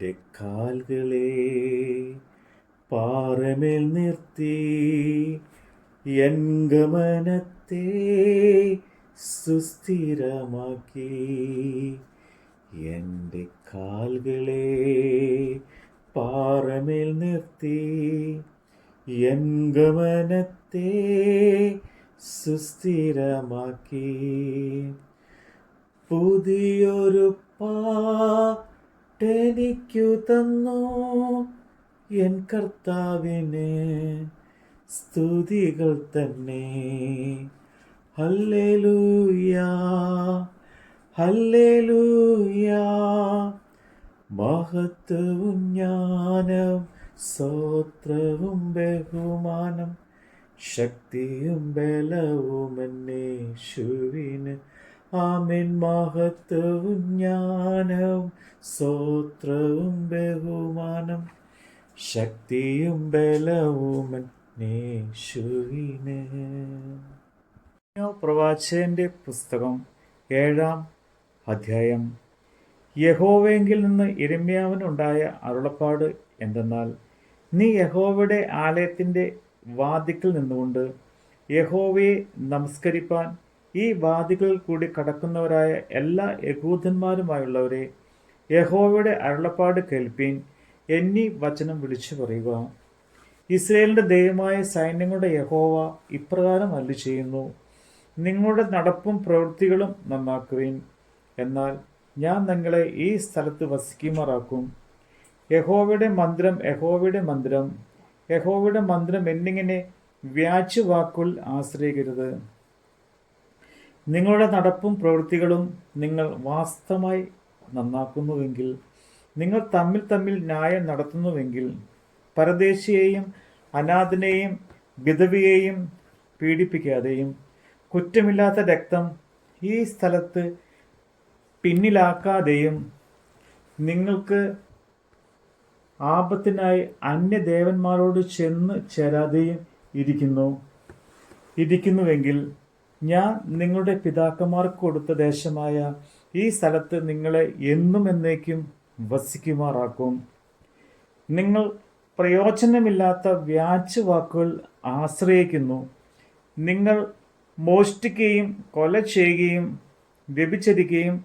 എൻ്റെ കാൽകളെ പാറമേൽ നിർത്തി എൻ ഗമനത്തെ സുസ്ഥിരമാക്കി. എൻ്റെ കാൽകളെ പാറമേൽ നിർത്തി എൻ ഗമനത്തെ സുസ്ഥിരമാക്കി. പുതിയൊരു പാട്ടെനിക്കു തന്നു എൻ കർത്താവിന് സ്തുതികൾ തന്നെ. ഹല്ലേലൂയാ ഹല്ലേലൂയാ. മഹത്വവും ജ്ഞാനം സ്തോത്രവും ബഹുമാനം ശക്തിയും ബലവും എന്നേശുവിന്. ആമേൻ. മഹത്വവും ജ്ഞാനവും സ്തോത്രവും ബഹുമാനം ശക്തിയും ബലവും എന്നേശുവിന്. പ്രവാചകന്റെ പുസ്തകം 7-ാം അധ്യായം. യഹോവയെങ്കിൽ നിന്ന് യിരെമ്യാവിനുണ്ടായ അരുളപ്പാട് എന്തെന്നാൽ, നീ യഹോവയുടെ ആലയത്തിൻ്റെ വാതിക്കൽ നിന്നുകൊണ്ട് യഹോവയെ നമസ്കരിപ്പാൻ ഈ വാതികളിൽ കൂടി കടക്കുന്നവരായ എല്ലാ യഹൂദന്മാരുമായുള്ളവരെ, യഹോവയുടെ അരുളപ്പാട് കേൾപ്പീൻ. എന്നീ വചനം വിളിച്ചു പറയുക. ഇസ്രായേലിന്റെ ദൈവമായ സൈന്യങ്ങളുടെ യഹോവ ഇപ്രകാരം അരുളി ചെയ്യുന്നു, നിങ്ങളുടെ നടപ്പും പ്രവൃത്തികളും നന്നാക്കുവിൻ, എന്നാൽ ഞാൻ നിങ്ങളെ ഈ സ്ഥലത്ത് വസിക്കുമാറാക്കും. യഹോവയുടെ മന്ദിരം, യഹോവയുടെ മന്ദിരം, യഹോവയുടെ മന്ദിരം എന്നിങ്ങനെ വ്യാജവാക്കുകൾ ആശ്രയിക്കരുത്. നിങ്ങളുടെ നടപ്പും പ്രവൃത്തികളും നിങ്ങൾ വാസ്തവമായി നന്നാക്കുന്നുവെങ്കിൽ, നിങ്ങൾ തമ്മിൽ തമ്മിൽ ന്യായം നടത്തുന്നുവെങ്കിൽ, പരദേശിയെയും അനാഥനെയും വിധവയെയും പീഡിപ്പിക്കാതെയും കുറ്റമില്ലാത്ത രക്തം ഈ സ്ഥലത്ത് പിന്നിലാക്കാതെയും, നിങ്ങൾക്ക് ആപത്തിനായി അന്യദേവന്മാരോട് ചെന്ന് ചേരാതെയും ഇരിക്കുന്നുവെങ്കിൽ, ഞാൻ നിങ്ങളുടെ പിതാക്കന്മാർക്ക് കൊടുത്ത ദേശമായ ഈ സ്ഥലത്ത് നിങ്ങളെ എന്നും എന്നേക്കും വസിക്കുമാറാക്കും. നിങ്ങൾ പ്രയോജനമില്ലാത്ത വ്യാജവാക്കുകൾ ആശ്രയിക്കുന്നു. നിങ്ങൾ മോഷ്ടിക്കുകയും കൊല ചെയ്യുകയും വ്യഭിചരിക്കുകയും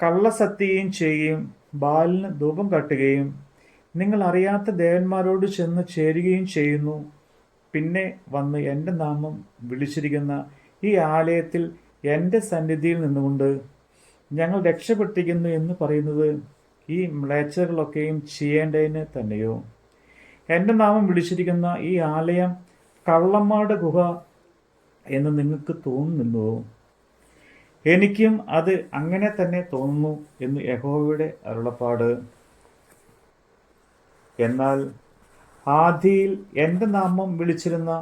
കള്ളസത്യയും ചെയ്യുകയും ബാലിന് ധൂപം കാട്ടുകയും നിങ്ങൾ അറിയാത്ത ദേവന്മാരോട് ചെന്ന് ചേരുകയും ചെയ്യുന്നു. പിന്നെ വന്ന് എൻ്റെ നാമം വിളിച്ചിരിക്കുന്ന ഈ ആലയത്തിൽ എൻ്റെ സന്നിധിയിൽ നിന്നുകൊണ്ട് ഞങ്ങൾ രക്ഷപ്പെട്ടിരിക്കുന്നു എന്ന് പറയുന്നത് ഈ മ്ലേച്ഛതകളൊക്കെയും ചെയ്യേണ്ടതിന് തന്നെയോ? എൻ്റെ നാമം വിളിച്ചിരിക്കുന്ന ഈ ആലയം കള്ളന്മാരുടെ ഗുഹ എന്ന് നിങ്ങൾക്ക് തോന്നുന്നുവോ? എനിക്കും അത് അങ്ങനെ തന്നെ തോന്നുന്നു എന്ന് യഹോവയുടെ അരുളപ്പാട്. എന്നാൽ ആദിയിൽ എൻ്റെ നാമം വിളിച്ചിരുന്ന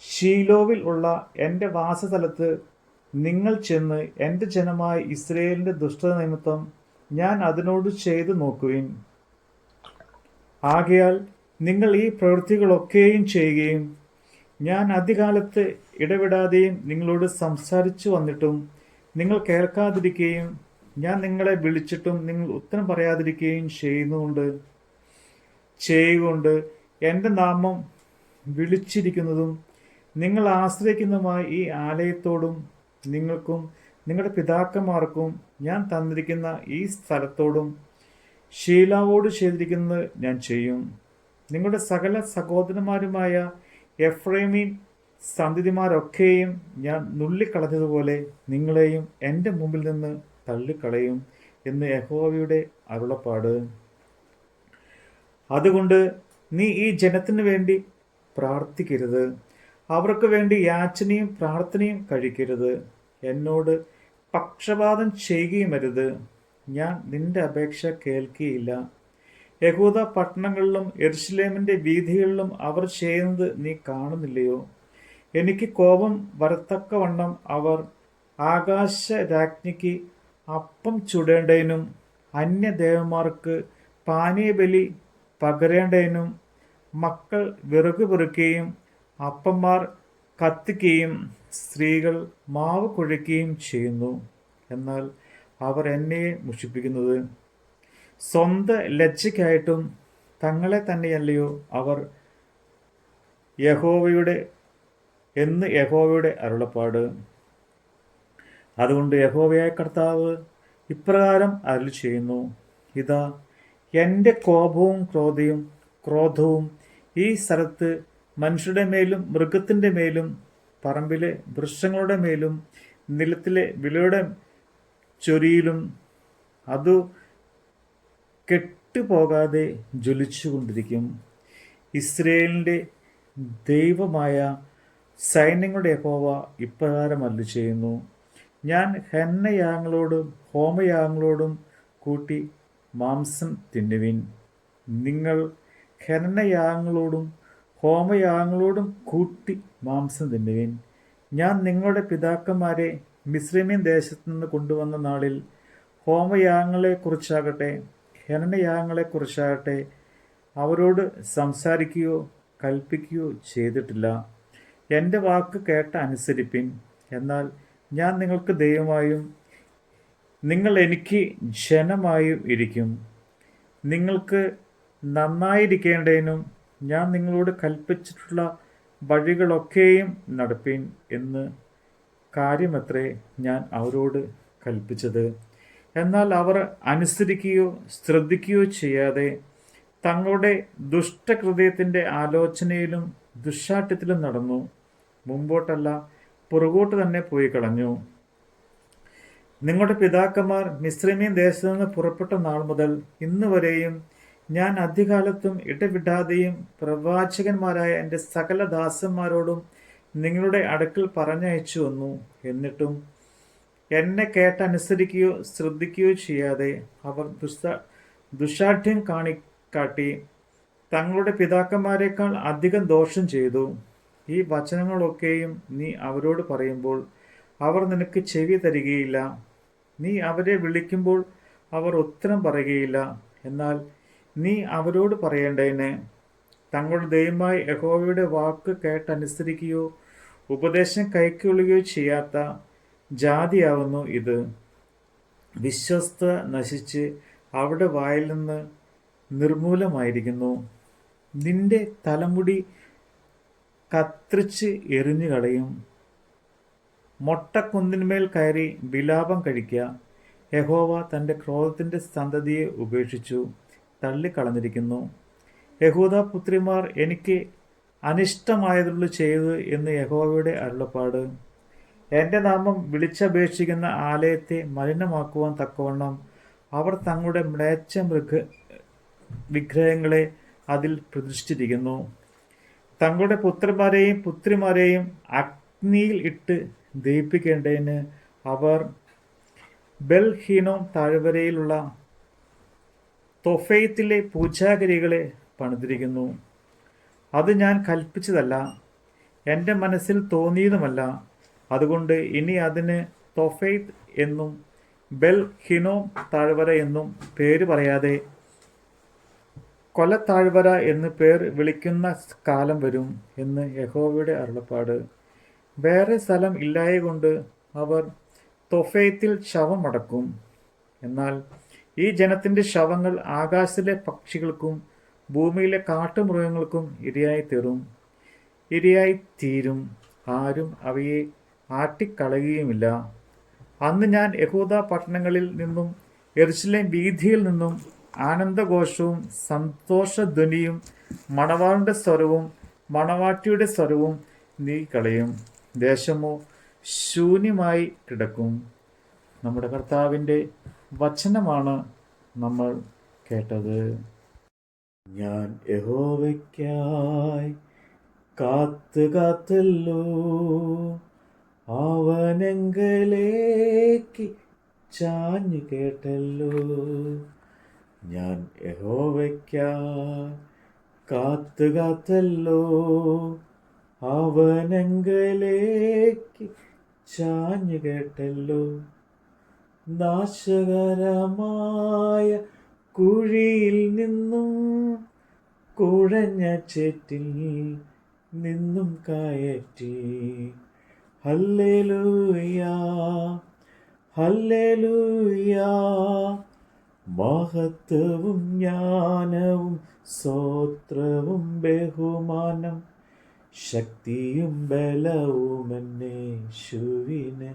ശീലോവിൽ ഉള്ള എൻ്റെ വാസസ്ഥലത്ത് നിങ്ങൾ ചെന്ന് എൻ്റെ ജനമായ ഇസ്രായേലിൻ്റെ ദുഷ്ടത നിമിത്തം ഞാൻ അതിനോട് ചെയ്തു നോക്കുവിൻ. ആകയാൽ നിങ്ങൾ ഈ പ്രവൃത്തികളൊക്കെയും ചെയ്യുകയും ഞാൻ അതികാലത്ത് ഇടവിടാതെയും നിങ്ങളോട് സംസാരിച്ചു വന്നിട്ടും നിങ്ങൾ കേൾക്കാതിരിക്കുകയും ഞാൻ നിങ്ങളെ വിളിച്ചിട്ടും നിങ്ങൾ ഉത്തരം പറയാതിരിക്കുകയും ചെയ്യുകൊണ്ട് എൻ്റെ നാമം വിളിച്ചിരിക്കുന്നതും നിങ്ങൾ ആശ്രയിക്കുന്നതുമായ ഈ ആലയത്തോടും നിങ്ങൾക്കും നിങ്ങളുടെ പിതാക്കന്മാർക്കും ഞാൻ തന്നിരിക്കുന്ന ഈ സ്ഥലത്തോടും ഷീലാവോട് ചെയ്തിരിക്കുന്നത് ഞാൻ ചെയ്യും. നിങ്ങളുടെ സകല സഹോദരന്മാരുമായ എഫ്രൈമീൻ സന്തതിമാരൊക്കെയും ഞാൻ നുള്ളിക്കളഞ്ഞതുപോലെ നിങ്ങളെയും എൻ്റെ മുമ്പിൽ നിന്ന് തള്ളിക്കളയും എന്ന് യഹോവയുടെ അരുളപ്പാട്. അതുകൊണ്ട് നീ ഈ ജനത്തിനു വേണ്ടി പ്രാർത്ഥിക്കരുത്, അവർക്ക് വേണ്ടി യാചനയും പ്രാർത്ഥനയും കഴിക്കരുത്, എന്നോട് പക്ഷപാതം ചെയ്യുകയുമരുത്. ഞാൻ നിന്റെ അപേക്ഷ കേൾക്കുകയില്ല. യഹൂദ പട്ടണങ്ങളിലും യെരൂശലേമിന്റെ വീഥികളിലും അവർ ചെയ്യുന്നത് നീ കാണുന്നില്ലയോ? എനിക്ക് കോപം വരത്തക്കവണ്ണം അവർ ആകാശരാജ്ഞിക്ക് അപ്പം ചുടേണ്ടതിനും അന്യദേവന്മാർക്ക് പാനീയബലി പകരേണ്ടതിനും മക്കൾ വിറക് പെറുക്കുകയും അപ്പന്മാർ കത്തിക്കുകയും സ്ത്രീകൾ മാവ് കുഴയ്ക്കുകയും ചെയ്യുന്നു. എന്നാൽ അവർ എന്നെ മുഷിപ്പിക്കുന്നത് സ്വന്തം ലജ്ജയ്ക്കായിട്ടും തങ്ങളെ തന്നെയല്ലയോ അവർ യഹോവയുടെ അരുളപ്പാട്. അതുകൊണ്ട് യഹോവയായ കർത്താവ് ഇപ്രകാരം അരുളി ചെയ്യുന്നു: ഇതാ, എൻ്റെ കോപവും ക്രോധവും ഈ സ്ഥലത്ത് മനുഷ്യരുടെ മേലും മൃഗത്തിൻ്റെ മേലും പറമ്പിലെ വൃക്ഷങ്ങളുടെ മേലും നിലത്തിലെ വിളയുടെ ചൊരിയിലും അതു കെട്ടുപോകാതെ ജ്വലിച്ചുകൊണ്ടിരിക്കും. ഇസ്രയേലിൻ്റെ ദൈവമായ സൈന്യങ്ങളുടെ യഹോവ ഇപ്രകാരം അരുളി ചെയ്യുന്നു: ഞാൻ ഹനനയാഗങ്ങളോടും ഹോമയാഗങ്ങളോടും കൂട്ടി മാംസം തിന്നുവിൻ. നിങ്ങൾ ഹനനയാഗങ്ങളോടും ഹോമയാഗങ്ങളോടും കൂട്ടി മാംസം തിന്നുവിൻ. ഞാൻ നിങ്ങളുടെ പിതാക്കന്മാരെ മിസ്രയീം ദേശത്തു നിന്ന് കൊണ്ടുവന്ന നാളിൽ ഹോമയാഗങ്ങളെക്കുറിച്ചാകട്ടെ ഹനനയാഗങ്ങളെക്കുറിച്ചാകട്ടെ അവരോട് സംസാരിക്കുകയോ കൽപ്പിക്കുകയോ ചെയ്തിട്ടില്ല. എൻ്റെ വാക്ക് കേട്ട് അനുസരിപ്പിൻ, എന്നാൽ ഞാൻ നിങ്ങൾക്ക് ദൈവമായും നിങ്ങൾ എനിക്ക് ജനമായും ഇരിക്കും. നിങ്ങൾക്ക് നന്നായിരിക്കേണ്ടതിനും ഞാൻ നിങ്ങളോട് കൽപ്പിച്ചിട്ടുള്ള വഴികളൊക്കെയും നടപ്പിൻ എന്ന് കാര്യമത്രേ ഞാൻ അവരോട് കൽപ്പിച്ചത്. എന്നാൽ അവർ അനുസരിക്കുകയോ ശ്രദ്ധിക്കുകയോ ചെയ്യാതെ തങ്ങളുടെ ദുഷ്ടഹൃദയത്തിൻ്റെ ആലോചനയിലും ദുശ്ശാഠ്യത്തിലും നടന്നു, മുമ്പോട്ടല്ല പുറകോട്ട് തന്നെ പോയി കളഞ്ഞു. നിങ്ങളുടെ പിതാക്കന്മാർ മിസ്രയീം ദേശത്തു നിന്ന് പുറപ്പെട്ട നാൾ മുതൽ ഇന്ന് വരെയും ഞാൻ അധികാലത്തും ഇടവിടാതെയും പ്രവാചകന്മാരായ എൻ്റെ സകല ദാസന്മാരോടും നിങ്ങളുടെ അടുക്കൽ പറഞ്ഞയച്ചു വന്നു. എന്നിട്ടും എന്നെ കേട്ടനുസരിക്കുകയോ ശ്രദ്ധിക്കുകയോ ചെയ്യാതെ അവർ ദുശ്ശാഠ്യം കാട്ടി തങ്ങളുടെ പിതാക്കന്മാരെക്കാൾ അധികം ദോഷം ചെയ്തു. ഈ വചനങ്ങളൊക്കെയും നീ അവരോട് പറയുമ്പോൾ അവർ നിനക്ക് ചെവി തരികയില്ല. നീ അവരെ വിളിക്കുമ്പോൾ അവർ ഉത്തരം പറയുകയില്ല. എന്നാൽ നീ അവരോട് പറയേണ്ടതിന് തങ്ങളുടെ ദൈവമായ യഹോവയുടെ വാക്ക് കേട്ടനുസരിക്കുകയോ ഉപദേശം കൈക്കൊള്ളുകയോ ചെയ്യാത്ത ജാതിയാവുന്നു ഇത്. വിശ്വസ്ത നശിച്ച് അവിടെ വായിൽ നിന്ന് നിർമൂലമായിരിക്കുന്നു. നിന്റെ തലമുടി കത്രിച്ച് എറിഞ്ഞു കളയും. മൊട്ടക്കുന്നിന്മേൽ കയറി വിലാപം കഴിക്കുക. യഹോവ തൻ്റെ ക്രോധത്തിൻ്റെ സന്തതിയെ ഉപേക്ഷിച്ചു തള്ളിക്കളഞ്ഞിരിക്കുന്നു. യഹൂദാപുത്രിമാർ എനിക്ക് അനിഷ്ടമായതുള്ളൂ ചെയ്തു എന്ന് യഹോവയുടെ അരുളപ്പാട്. എൻ്റെ നാമം വിളിച്ചപേക്ഷിക്കുന്ന ആലയത്തെ മലിനമാക്കുവാൻ തക്കവണ്ണം അവർ തങ്ങളുടെ മ്ലേച്ഛ വിഗ്രഹങ്ങളെ അതിൽ പ്രതിഷ്ഠിച്ചിരിക്കുന്നു. തങ്ങളുടെ പുത്രന്മാരെയും പുത്രിമാരെയും അഗ്നിയിൽ ഇട്ട് ദഹിപ്പിക്കേണ്ടതിന് അവർ ബെൽഹീനോം താഴ്വരയിലുള്ള തൊഫെയ്ത്തിലെ പൂജാഗിരികളെ പണിതിരിക്കുന്നു. അത് ഞാൻ കൽപ്പിച്ചതല്ല, എൻ്റെ മനസ്സിൽ തോന്നിയതുമല്ല. അതുകൊണ്ട് ഇനി അതിന് തൊഫെയ്ത്ത് എന്നും ബെൽഹിനോം താഴ്വര എന്നും പേര് പറയാതെ കൊലത്താഴ്വര എന്ന് പേർ വിളിക്കുന്ന കാലം വരും എന്ന് യഹോവയുടെ അരുളപ്പാട്. വേറെ സ്ഥലം ഇല്ലായകൊണ്ട് അവർ തൊഫെയ്ത്തിൽ ശവമടക്കും. എന്നാൽ ഈ ജനത്തിൻ്റെ ശവങ്ങൾ ആകാശത്തിലെ പക്ഷികൾക്കും ഭൂമിയിലെ കാട്ടുമൃഗങ്ങൾക്കും ഇരയായി തീരും. ആരും അവയെ ആട്ടിക്കളയുകയുമില്ല. അന്ന് ഞാൻ യഹൂദ പട്ടണങ്ങളിൽ നിന്നും യെരൂശലേം വീഥിയിൽ നിന്നും ആനന്ദഘോഷവും സന്തോഷധ്വനിയും മണവാളിൻ്റെ സ്വരവും മണവാട്ടിയുടെ സ്വരവും നീക്കളയും. ദേശമോ ശൂന്യമായി കിടക്കും. നമ്മുടെ കർത്താവിൻ്റെ വചനമാണ് നമ്മൾ കേട്ടത്. ഞാൻ യഹോവയ്ക്കായി കാത്തല്ലോ, അവനെങ്കലേക്ക് ചാഞ്ഞു കേട്ടല്ലോ. ഞാൻ യഹോവയ്ക്കായി കാത്തല്ലോ, അവനെങ്കലേക്ക് ചാഞ്ഞു കേട്ടല്ലോ. നാശകരമായ കുഴിയിൽ നിന്നും കുഴഞ്ഞ ചേറ്റിൽ നിന്നും കയറ്റി. ഹല്ലേലൂയ, ഹല്ലേലൂയ, മഹത്വവും ജ്ഞാനവും സ്തോത്രവും ബഹുമാനം ശക്തിയും ബലവും എന്നേശുവിന്.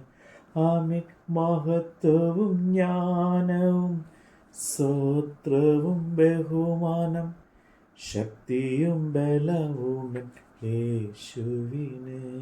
ആമേൻ. മഹത്വവും ജ്ഞാനവും സ്തോത്രവും ബഹുമാനം ശക്തിയും ബലവും യേശുവിന്.